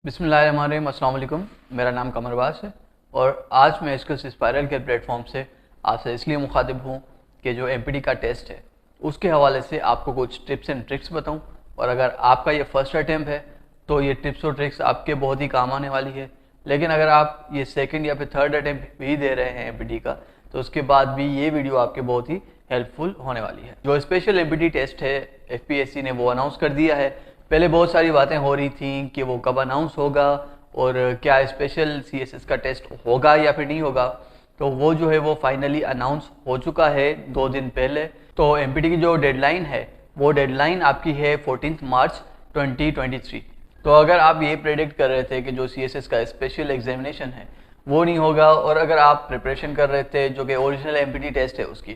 बिस्मिल्लाहिर्रहमानिर्रहीम, अस्सलाम वालेकुम। मेरा नाम कमर अब्बास है और आज मैं स्किल्स स्पायरल के प्लेटफॉर्म से आपसे इसलिए मुखातिब हूँ कि जो एमपीटी का टेस्ट है उसके हवाले से आपको कुछ टिप्स एंड ट्रिक्स बताऊँ। और अगर आपका ये फर्स्ट अटैम्प्ट है तो ये टिप्स और ट्रिक्स आपके बहुत ही काम आने वाली है। लेकिन अगर आप ये सेकंड या फिर थर्ड अटैम्प्ट भी दे रहे हैं एमपीटी का, तो उसके बाद भी ये वीडियो आपके बहुत ही हेल्पफुल होने वाली है। जो स्पेशल एमपीटी टेस्ट है एफपीएससी ने वो अनाउंस कर दिया है। पहले बहुत सारी बातें हो रही थी कि वो कब अनाउंस होगा और क्या स्पेशल सीएसएस का टेस्ट होगा या फिर नहीं होगा। तो वो जो है वो फाइनली अनाउंस हो चुका है 2 दिन पहले। तो एमपीटी की जो डेडलाइन है वो डेडलाइन आपकी है 14 मार्च 2023। तो अगर आप ये प्रेडिक्ट कर रहे थे कि जो सीएसएस का स्पेशल एग्जामिनेशन है वो नहीं होगा, और अगर आप प्रिपरेशन कर रहे थे जो कि ओरिजिनल एमपीटी टेस्ट है उसकी,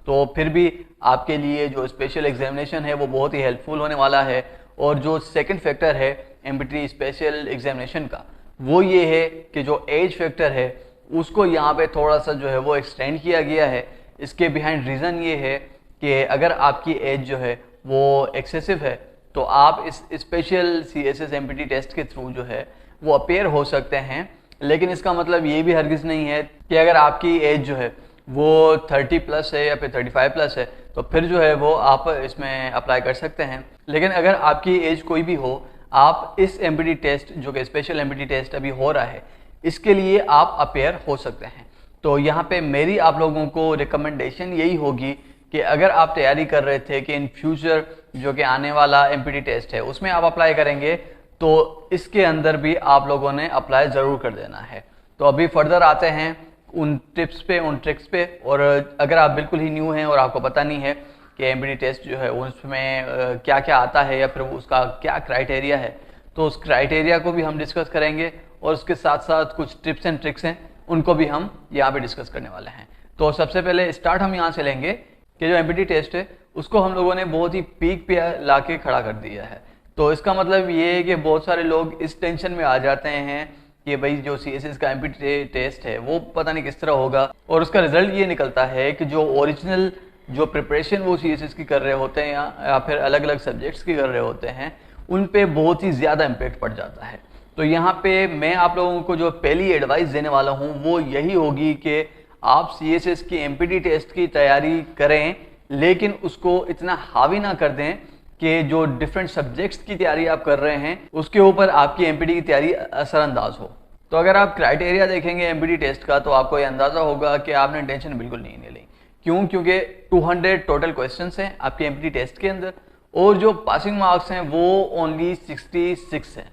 तो फिर भी आपके लिए जो स्पेशल एग्जामिनेशन है वो बहुत ही हेल्पफुल होने वाला है। और जो सेकंड फैक्टर है एमपीटी स्पेशल एग्जामिनेशन का वो ये है कि जो एज फैक्टर है उसको यहाँ पे थोड़ा सा जो है वो एक्सटेंड किया गया है। इसके बिहाइंड रीज़न ये है कि अगर आपकी एज जो है वो एक्सेसिव है तो आप इस स्पेशल सीएसएस एमपीटी टेस्ट के थ्रू जो है वो अपेयर हो सकते हैं। लेकिन इसका मतलब ये भी हरगिज़ नहीं है कि अगर आपकी एज जो है वो 30 प्लस है या फिर 35 प्लस है तो फिर जो है वो आप इसमें अप्लाई कर सकते हैं। लेकिन अगर आपकी एज कोई भी हो, आप इस एमपीटी टेस्ट जो कि स्पेशल एमपीटी टेस्ट अभी हो रहा है इसके लिए आप अपेयर हो सकते हैं। तो यहाँ पे मेरी आप लोगों को रिकमेंडेशन यही होगी कि अगर आप तैयारी कर रहे थे कि इन फ्यूचर जो कि आने वाला एमपीटी टेस्ट है उसमें आप अप्लाई करेंगे, तो इसके अंदर भी आप लोगों ने अप्लाई ज़रूर कर देना है। तो अभी फर्दर आते हैं उन टिप्स पे, उन ट्रिक्स पे। और अगर आप बिल्कुल ही न्यू हैं और आपको पता नहीं है कि एमपीटी टेस्ट जो है उसमें क्या क्या आता है या फिर उसका क्या क्राइटेरिया है, तो उस क्राइटेरिया को भी हम डिस्कस करेंगे और उसके साथ साथ कुछ टिप्स एंड ट्रिक्स हैं उनको भी हम यहाँ पे डिस्कस करने वाले हैं। तो सबसे पहले स्टार्ट हम यहाँ से लेंगे कि जो एमपीटी टेस्ट है उसको हम लोगों ने बहुत ही पीक पे ला के खड़ा कर दिया है। तो इसका मतलब ये है कि बहुत सारे लोग इस टेंशन में आ जाते हैं कि भाई जो सीएसएस का एमपीटी टेस्ट है वो पता नहीं किस तरह होगा, और उसका रिजल्ट ये निकलता है कि जो ओरिजिनल जो प्रिपरेशन वो सीएसएस की कर रहे होते हैं या फिर अलग अलग सब्जेक्ट्स की कर रहे होते हैं उन पे बहुत ही ज़्यादा इम्पेक्ट पड़ जाता है। तो यहाँ पे मैं आप लोगों को जो पहली एडवाइस देने वाला हूँ वो यही होगी कि आप सीएसएस की एमपीटी टेस्ट की तैयारी करें, लेकिन उसको इतना हावी ना कर दें कि जो डिफरेंट सब्जेक्ट्स की तैयारी आप कर रहे हैं उसके ऊपर आपकी एमपीटी की तैयारी असरअंदाज हो। तो अगर आप क्राइटेरिया देखेंगे एमपीटी टेस्ट का तो आपको ये अंदाज़ा होगा कि आपने टेंशन बिल्कुल नहीं ली। क्यों? क्योंकि 200 टोटल क्वेश्चंस हैं आपके एमपीटी टेस्ट के अंदर और जो पासिंग मार्क्स हैं वो ओनली 66 हैं।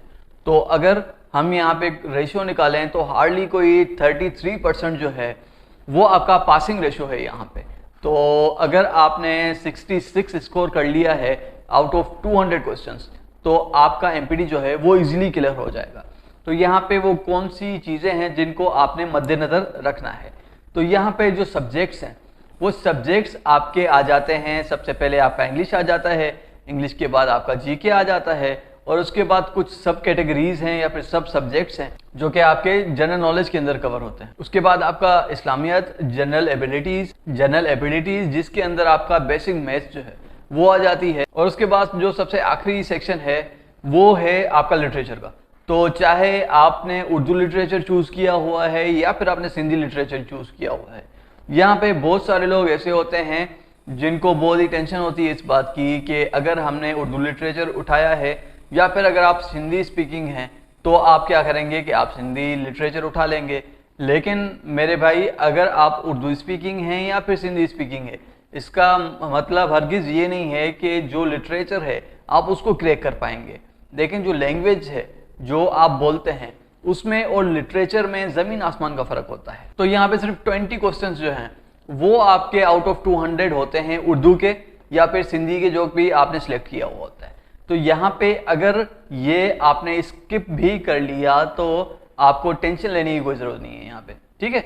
तो अगर हम यहाँ पे रेशियो निकालें तो हार्डली कोई 33% जो है वो आपका पासिंग रेशियो है यहाँ पे। तो अगर आपने 66 स्कोर कर लिया है आउट ऑफ 200 क्वेश्चंस तो आपका एमपीटी जो है वो इजीली क्लियर हो जाएगा। तो यहाँ पे वो कौन सी चीज़ें हैं जिनको आपने मद्देनज़र रखना है। तो यहाँ पे जो सब्जेक्ट्स हैं वो सब्जेक्ट्स आपके आ जाते हैं। सबसे पहले आपका इंग्लिश आ जाता है, इंग्लिश के बाद आपका जीके आ जाता है, और उसके बाद कुछ सब कैटेगरीज हैं या फिर सब सब्जेक्ट्स हैं जो कि आपके जनरल नॉलेज के अंदर कवर होते हैं। उसके बाद आपका इस्लामियत, जनरल एबिलिटीज जिसके अंदर आपका बेसिक मैथ्स जो है वो आ जाती है। और उसके बाद जो सबसे आखिरी सेक्शन है वो है आपका लिटरेचर का। तो चाहे आपने उर्दू लिटरेचर चूज़ किया हुआ है या फिर आपने सिंधी लिटरेचर चूज़ किया हुआ है, यहाँ पे बहुत सारे लोग ऐसे होते हैं जिनको बहुत ही टेंशन होती है इस बात की कि अगर हमने उर्दू लिटरेचर उठाया है या फिर अगर आप सिंधी स्पीकिंग हैं तो आप क्या करेंगे कि आप सिंधी लिटरेचर उठा लेंगे। लेकिन मेरे भाई, अगर आप उर्दू स्पीकिंग हैं या फिर सिंधी स्पीकिंग है, इसका मतलब हरगिज़ ये नहीं है कि जो लिटरेचर है आप उसको क्रैक कर पाएंगे। लेकिन जो लैंग्वेज है जो आप बोलते हैं उसमें और लिटरेचर में ज़मीन आसमान का फ़र्क होता है। तो यहाँ पे सिर्फ 20 क्वेश्चंस जो हैं वो आपके आउट ऑफ 200 होते हैं उर्दू के या फिर सिंधी के जो भी आपने सिलेक्ट किया हुआ होता है। तो यहाँ पे अगर ये आपने स्किप भी कर लिया तो आपको टेंशन लेने की कोई ज़रूरत नहीं है यहाँ पे, ठीक है।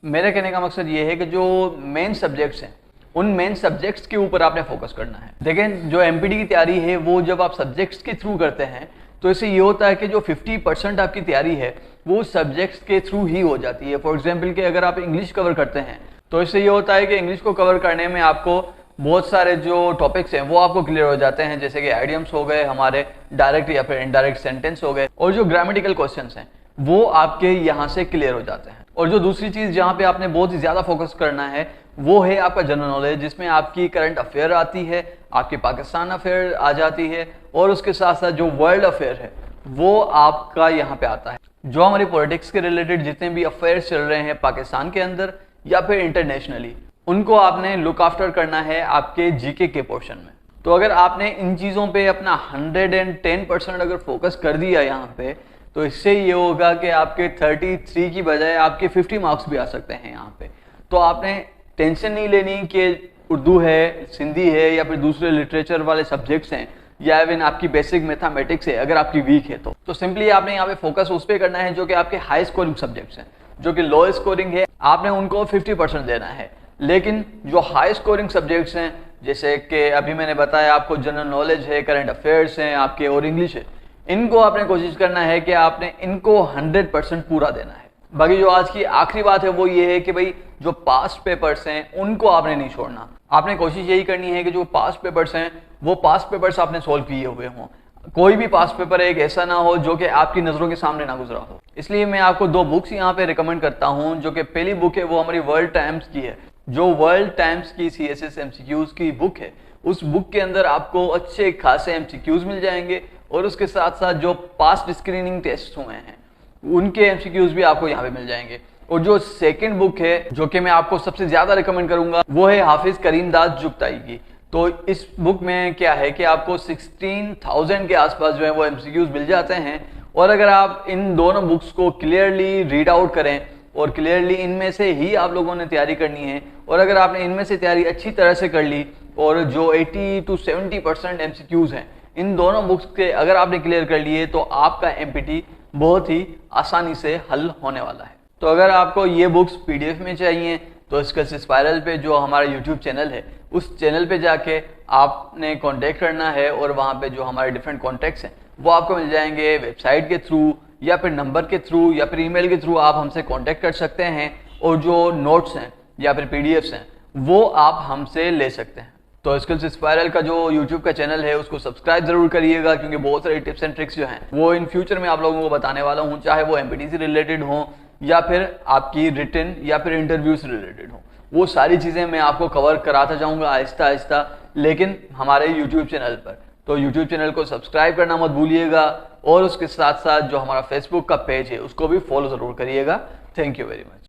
मेरे कहने का मकसद ये है कि जो मेन सब्जेक्ट्स हैं उन मेन सब्जेक्ट्स के ऊपर आपने फोकस करना है। लेकिन जो एमपीटी की तैयारी है वो जब आप सब्जेक्ट्स के थ्रू करते हैं तो इससे ये होता है कि जो 50% आपकी तैयारी है वो सब्जेक्ट्स के थ्रू ही हो जाती है। फॉर एग्जांपल कि अगर आप इंग्लिश कवर करते हैं तो इससे ये होता है कि इंग्लिश को कवर करने में आपको बहुत सारे जो टॉपिक्स हैं वो आपको क्लियर हो जाते हैं, जैसे कि आइडियम्स हो गए हमारे, डायरेक्ट या फिर इनडायरेक्ट सेंटेंस हो गए, और जो ग्रामेटिकल क्वेश्चंस हैं वो आपके यहाँ से क्लियर हो जाते हैं। और जो दूसरी चीज जहाँ पे आपने बहुत ही ज्यादा फोकस करना है वो है आपका जनरल नॉलेज, जिसमें आपकी करंट अफेयर आती है, आपकी पाकिस्तान अफेयर आ जाती है, और उसके साथ साथ जो वर्ल्ड अफेयर है वो आपका यहाँ पे आता है। जो हमारी पॉलिटिक्स के रिलेटेड जितने भी अफेयर्स चल रहे हैं पाकिस्तान के अंदर या फिर इंटरनेशनली, उनको आपने लुक आफ्टर करना है आपके जीके के पोर्शन में। तो अगर आपने इन चीज़ों पे अपना 110% अगर फोकस कर दिया यहाँ पे, तो इससे ये होगा कि आपके 33 की बजाय आपके 50 मार्क्स भी आ सकते हैं यहाँ पे। तो आपने टेंशन नहीं लेनी कि उर्दू है, सिंधी है, या फिर दूसरे लिटरेचर वाले सब्जेक्ट्स हैं, या इवन आपकी बेसिक मैथमेटिक्स है अगर आपकी वीक है तो सिंपली आपने यहाँ पे फोकस उस पर करना है जो कि आपके हाई स्कोरिंग सब्जेक्ट्स हैं। जो कि लो स्कोरिंग है आपने उनको 50% देना है, लेकिन जो हाई स्कोरिंग सब्जेक्ट्स हैं जैसे कि अभी मैंने बताया आपको जनरल नॉलेज है, करंट अफेयर्स हैं आपके, और इंग्लिश है, इनको आपने कोशिश करना है कि आपने इनको 100% पूरा देना है। बाकी जो आज की आखिरी बात है वो ये है कि भाई जो पास्ट पेपर्स हैं उनको आपने नहीं छोड़ना। आपने कोशिश यही करनी है कि जो पास्ट पेपर्स हैं वो पास्ट पेपर्स आपने सॉल्व किए हुए हों। कोई भी पास्ट पेपर एक ऐसा ना हो जो कि आपकी नज़रों के सामने ना गुजरा हो। इसलिए मैं आपको 2 बुक्स यहाँ पे रिकमेंड करता हूँ। जो कि पहली बुक है वो हमारी वर्ल्ड टाइम्स की है। जो वर्ल्ड टाइम्स की CSS MCQs की बुक है, उस बुक के अंदर आपको अच्छे खासे MCQs मिल जाएंगे, और उसके साथ साथ जो पास्ट स्क्रीनिंग टेस्ट हुए हैं उनके MCQs भी आपको यहाँ पे मिल जाएंगे। और जो सेकंड बुक है जो कि मैं आपको सबसे ज्यादा रिकमेंड करूंगा वो है हाफिज करीम दास जुगताई की। तो इस बुक में क्या है कि आपको 16,000 के आसपास जो है वो MCQs मिल जाते हैं, और अगर आप इन दोनों बुक्स को क्लियरली रीड आउट करें और क्लियरली इनमें से ही आप लोगों ने तैयारी करनी है, और अगर आपने इनमें से तैयारी अच्छी तरह से कर ली और जो 80 to 70% MCQs हैं इन दोनों बुक्स के अगर आपने क्लियर कर लिए, तो आपका MPT बहुत ही आसानी से हल होने वाला है। तो अगर आपको ये बुक्स PDF में चाहिए तो स्किल्स स्पाइरल पे जो हमारा YouTube चैनल है उस चैनल पे जाके आपने कांटेक्ट करना है, और वहाँ पे जो हमारे डिफरेंट कॉन्टैक्ट्स हैं वो आपको मिल जाएंगे वेबसाइट के थ्रू या फिर नंबर के थ्रू या फिर ईमेल के थ्रू आप हमसे कांटेक्ट कर सकते हैं, और जो नोट्स हैं या फिर PDFs हैं वो आप हमसे ले सकते हैं। तो स्किल्स स्पाइरल का जो YouTube का चैनल है उसको सब्सक्राइब जरूर करिएगा, क्योंकि बहुत सारी टिप्स एंड ट्रिक्स जो हैं वो इन फ्यूचर में आप लोगों को बताने वाला हूँ, चाहे वो MPT से रिलेटेड हो या फिर आपकी रिटन या फिर इंटरव्यू से रिलेटेड हो। वो सारी चीज़ें मैं आपको कवर कराता जाऊँगा आहिस्ता आहिस्ता, लेकिन हमारे YouTube चैनल पर। तो YouTube चैनल को सब्सक्राइब करना मत भूलिएगा, और उसके साथ साथ जो हमारा Facebook का पेज है उसको भी फॉलो ज़रूर करिएगा। Thank you very much.